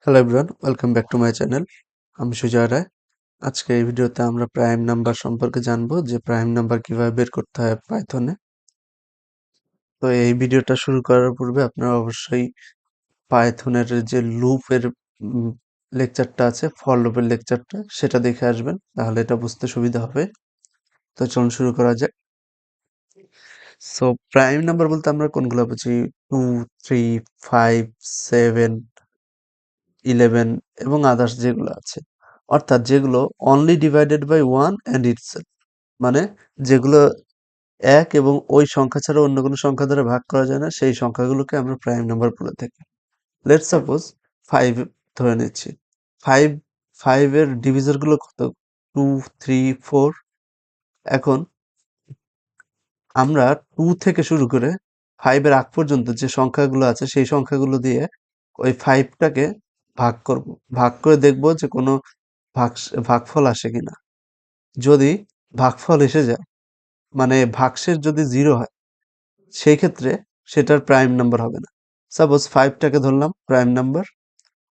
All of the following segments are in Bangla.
Hello everyone, welcome back to my channel. আমি সুজয় রায়। আজকে এই ভিডিওতে আমরা প্রাইম নাম্বার সম্পর্কে জানবো যে প্রাইম নাম্বার কিভাবে বের করতে হয় পাইথনে। তো এই ভিডিওটা শুরু করার পূর্বে আপনারা অবশ্যই পাইথনের যে লুপের লেকচারটা আছে, ফর লুপের লেকচারটা, সেটা দেখে আসবেন, তাহলে এটা বুঝতে সুবিধা হবে। তো চলুন শুরু করা যাক। সো প্রাইম নাম্বার বলতে আমরা কোনগুলো বুঝি? 2, 3, 5, 7, 11 এবং আদার্স যেগুলো আছে, অর্থাৎ যেগুলো only divided by one and itself, মানে যেগুলো এক এবং ওই সংখ্যা ছাড়া অন্য কোনো সংখ্যা দ্বারা ভাগ করা যায় না, সেই সংখ্যাগুলোকে আমরা প্রাইম নাম্বার বলে থাকি। লেটস সাপোজ 5 ধরে নিচ্ছি। 5 5 এর ডিভিজর গুলো কত? 2, 3, 4। এখন আমরা 2 থেকে শুরু করে 5 এর আগ পর্যন্ত যে সংখ্যাগুলো আছে সেই সংখ্যাগুলো দিয়ে ওই 5 টাকে ভাগ করব। ভাগ করে দেখব যে কোনো ভাগফল আসে কিনা। যদি ভাগফল এসে যায়, মানে ভাগশেষ যদি 0 হয়, সেই ক্ষেত্রে সেটার প্রাইম নাম্বার হবে না। সাপোজ 5 টাকে ধরলাম প্রাইম নাম্বার।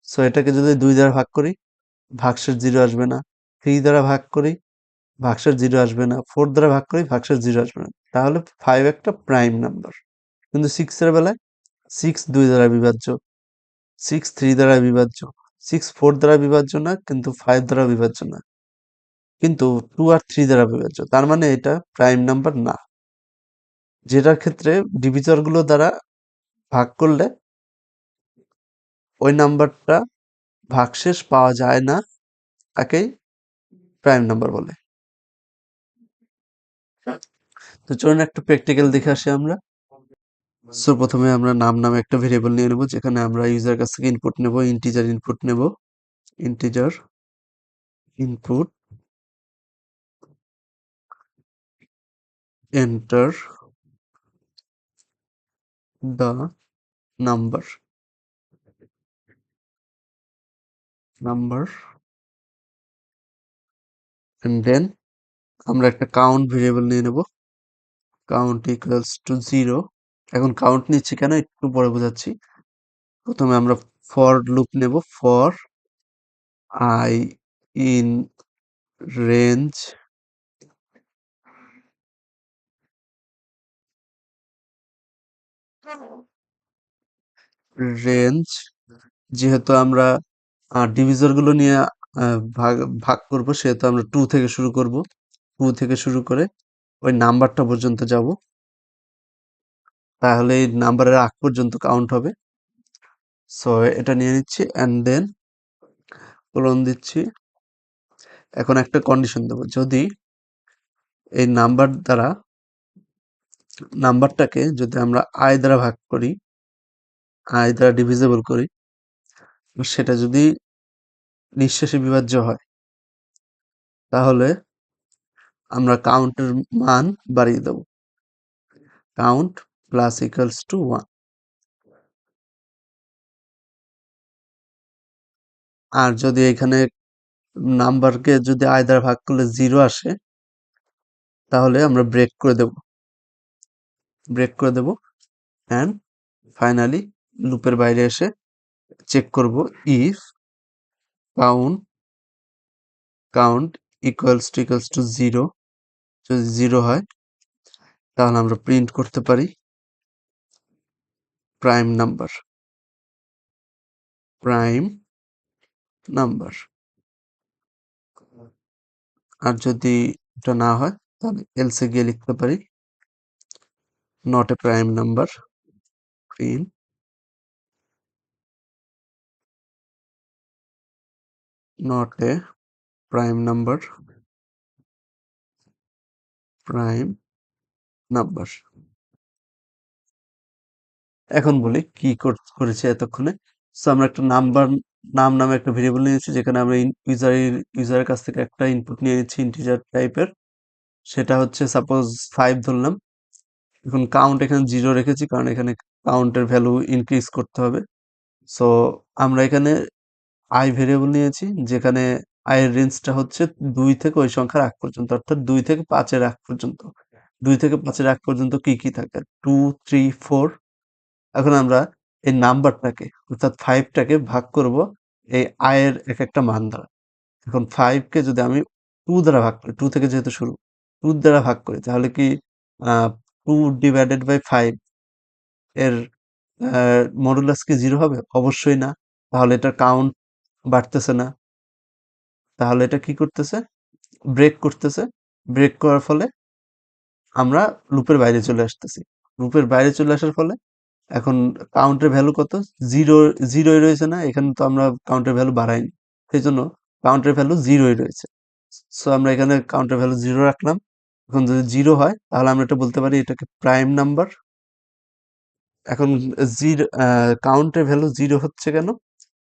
সো এটাকে যদি 2 দ্বারা ভাগ করি, ভাগশেষ 0 আসবে না। 3 দ্বারা ভাগ করি, ভাগশেষ 0 আসবে না। 4 দ্বারা ভাগ করি, ভাগশেষ 0 আসবে না। তাহলে 5 একটা প্রাইম নাম্বার। কিন্তু 6 এর বেলায় 6 2 দ্বারা বিভাজ্য, 6 3 দ্বারা বিভাজ্য, 6 4 দ্বারা বিভাজ্য না, কিন্তু 5 দ্বারা বিভাজ্য না, কিন্তু 2 আর 3 দ্বারা বিভাজ্য। তার মানে এটা প্রাইম নাম্বার না। যেটার ক্ষেত্রে ডিভিজর গুলো দ্বারা ভাগ করলে ওই নাম্বারটা ভাগশেষ পাওয়া যায় না, তাকেই প্রাইম নাম্বার বলে। তো চলুন একটা প্র্যাকটিক্যাল দেখে আসি আমরা। সো প্রথমে আমরা নাম নামে একটা ভেরিয়েবল নিয়ে নেব, যেখানে আমরা ইউজার কাছ থেকে ইনপুট নেব, ইন্টিজার ইনপুট নেব। Integer input, enter the number and then আমরা একটা কাউন্ট ভেরিয়েবল নিয়ে নেব। Count equals to 0। এখন কাউন্ট নিচ্ছি কেন একটু পরে বোঝাচ্ছি। প্রথমে আমরা ফর লুপ নেব। For I in range range, যেহেতু আমরা ডিভিজর গুলো নিয়ে ভাগ ভাগ করব, সেহেতু আমরা 2 থেকে শুরু করব। 2 থেকে শুরু করে ওই নাম্বারটা পর্যন্ত যাব, তাহলে এই নাম্বারের আগ পর্যন্ত কাউন্ট হবে। সো এটা নিয়ে নিচ্ছি অ্যান্ড দেন কোলন দিচ্ছি। এখন একটা কন্ডিশন দেব, যদি এই নাম্বারটাকে যদি আমরা i দ্বারা ভাগ করি, i দ্বারা ডিভিজিবল করি, সেটা যদি নিঃশেষে বিভাজ্য হয়, তাহলে আমরা কাউন্টের মান বাড়িয়ে দেব। Count plus equals to 1। আর যদি এখানে নাম্বারকে যদি i দ্বারা ভাগ করলে 0 আসে, তাহলে আমরা ব্রেক করে দেব অ্যান্ড ফাইনালি লুপের বাইরে এসে চেক করব ইফ কাউন্ট ইকুয়ালস টু 0। যদি 0 হয়, তাহলে আমরা প্রিন্ট করতে পারি প্রাইম নাম্বার। আর যদি এটা না হয়, তাহলে এলসে গিয়ে লিখতে পারি not a prime number, print not a prime number, prime number. এখন বলি কি করেছি এতক্ষণে। সো আমরা একটা নাম নামে একটা ভেরিয়েবল নিয়েছি, যেখানে আমরা ইউজারের কাছ থেকে একটা ইনপুট নিয়ে নিচ্ছি ইন্টিজার টাইপের। সেটা হচ্ছে সাপোজ 5 ধরলাম। এখন কাউন্ট এখানে 0 রেখেছি, কারণ এখানে কাউন্টের ভ্যালু ইনক্রিজ করতে হবে। সো আমরা এখানে i ভেরিয়েবল নিয়েছি, যেখানে i এর রেঞ্জটা হচ্ছে 2 থেকে ওই সংখ্যার আগ পর্যন্ত, অর্থাৎ 2 থেকে 5 এর আগ পর্যন্ত। 2 থেকে 5 এর আগ পর্যন্ত কি কি থাকে? 2, 3, 4। এখন আমরা এই নাম্বারটাকে, অর্থাৎ 5 টাকে ভাগ করব এই আয়ের এক একটা মান দ্বারা। এখন 5 কে যদি আমি 2 দ্বারা ভাগ করি, 2 থেকে যেহেতু শুরু, 2 দ্বারা ভাগ করি তাহলে কি 2 ডিভাইডেড বাই 5 এর মডুলাস কি 0 হবে? অবশ্যই না। তাহলে এটার কাউন্ট বাড়তেছে না। তাহলে এটা কি করতেছে? ব্রেক করতেছে। ব্রেক করার ফলে আমরা লুপের বাইরে চলে আসতেছি। লুপের বাইরে চলে আসার ফলে এখন কাউন্টের ভ্যালু কত? 0 0ই রয়েছে না? এখানে তো আমরা কাউন্টের ভ্যালু বাড়াইনি। সেজন্য কাউন্টের ভ্যালু 0ই রয়েছে। সো আমরা এখানে কাউন্টের ভ্যালু 0 রাখলাম। এখন যদি 0 হয় তাহলে আমরা এটা বলতে পারি এটাকে প্রাইম নাম্বার। এখন কাউন্টের ভ্যালু 0 হচ্ছে কেন?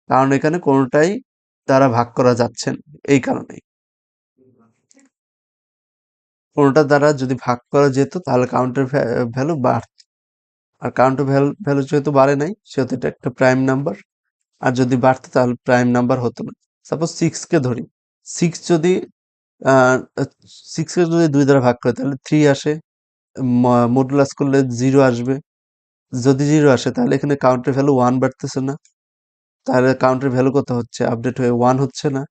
কারণ এখানে কোনটাই দ্বারা ভাগ করা যাচ্ছে না। এই কারণেই। কোনটা দ্বারা যদি ভাগ করা যেত তাহলে কাউন্টের ভ্যালু বাড়ত। আর কাউন্টের ভ্যালু যেহেতু বাড়ে নাই সেহেতু এটা একটা প্রাইম নাম্বার। আর যদি বাড়তো তাহলে প্রাইম নাম্বার হতো না। সাপোজ 6 কে ধরি। 6 যদি আ 6 কে যদি 2 দ্বারা ভাগ করে তাহলে 3 আসে। মডুলাস করলে 0 আসবে। যদি 0 আসে তাহলে এখানে কাউন্টের ভ্যালু 1 বাড়তেছে না। তাহলে কাউন্টের ভ্যালু কত হচ্ছে? আপডেট হয়ে 1 হচ্ছে না।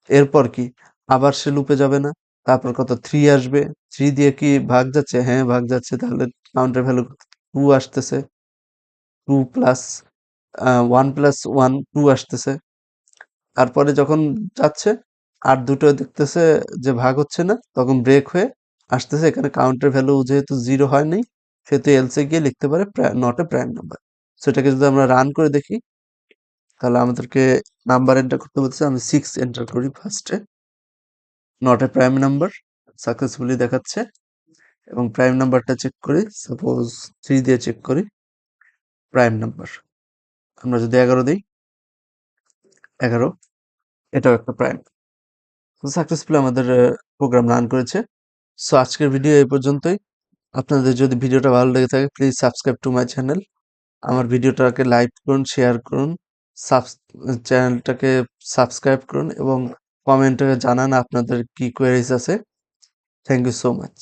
এরপর কি? আবার সে লুপে যাবে না। তারপর কত? 3 আসবে। 3 দিয়ে কি ভাগ যাচ্ছে? হ্যাঁ, ভাগ যাচ্ছে। তাহলে কাউন্টের ভ্যালু 2 আসতেছে। 2 প্লাস 1 প্লাস 1 2 আসতেছে। তারপরে যখন যাচ্ছে আর দুটো দেখতেছে যে ভাগ হচ্ছে না, তখন ব্রেক হয়ে আসতেছে। এখানে কাউন্টের ভ্যালু যেহেতু 0 হয় নাই, সেহেতু এলসে গিয়ে লিখতে পারে নট এ প্রাইম নাম্বার। সেটাকে যদি আমরা রান করে দেখি তাহলে আমাদেরকে নাম্বার এন্টার করতে বলতেছে। আমি 6 এন্টার করি ফার্স্টে। Not a prime number successfully দেখাচ্ছে। এবং প্রাইম নাম্বারটা চেক করি। সাপোজ 3 দিয়ে চেক করি। Prime number. আমরা যদি 11 দিই, 11 এটাও একটা প্রাইম। সাকসেসফুলি আমাদের প্রোগ্রাম রান করেছে। সো আজকের ভিডিও এই পর্যন্তই। আপনাদের যদি ভিডিওটা ভালো লেগে থাকে please subscribe to my channel. আমার ভিডিওটাকে লাইক করুন, শেয়ার করুন, চ্যানেলটাকে সাবস্ক্রাইব করুন এবং কমেন্টে জানান আপনাদের কি কোয়েরিজ আছে। Thank you so much.